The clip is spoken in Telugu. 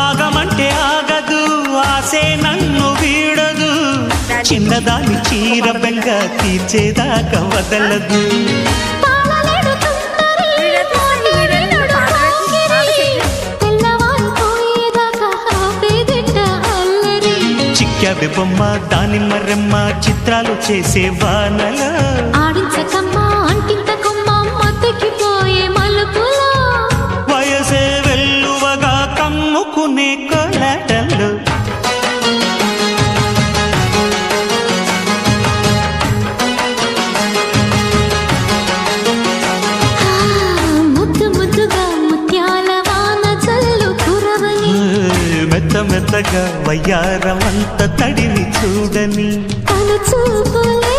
ఆగమంటే ఆగదు ఆసే నన్ను వీడదు చిన్నదాని చీర బెంగ తీర్చేదాకా వదలదు చిక్కావే బొమ్మ దానిమ్మ రెమ్మ చిత్రాలు చేసే వానలో ఆడించకమ్మా అంటింతకమ్మ మత్తకిపోయే మలుపులో వయసే వెల్లువగా కమ్ముకునే కోలాటలు ముద్దు ముద్దుగా ముత్యాల వాన చల్లు కురవని మెత్త మెత్తగా వయ్యారమంత తడిని చూడని తను చూపులే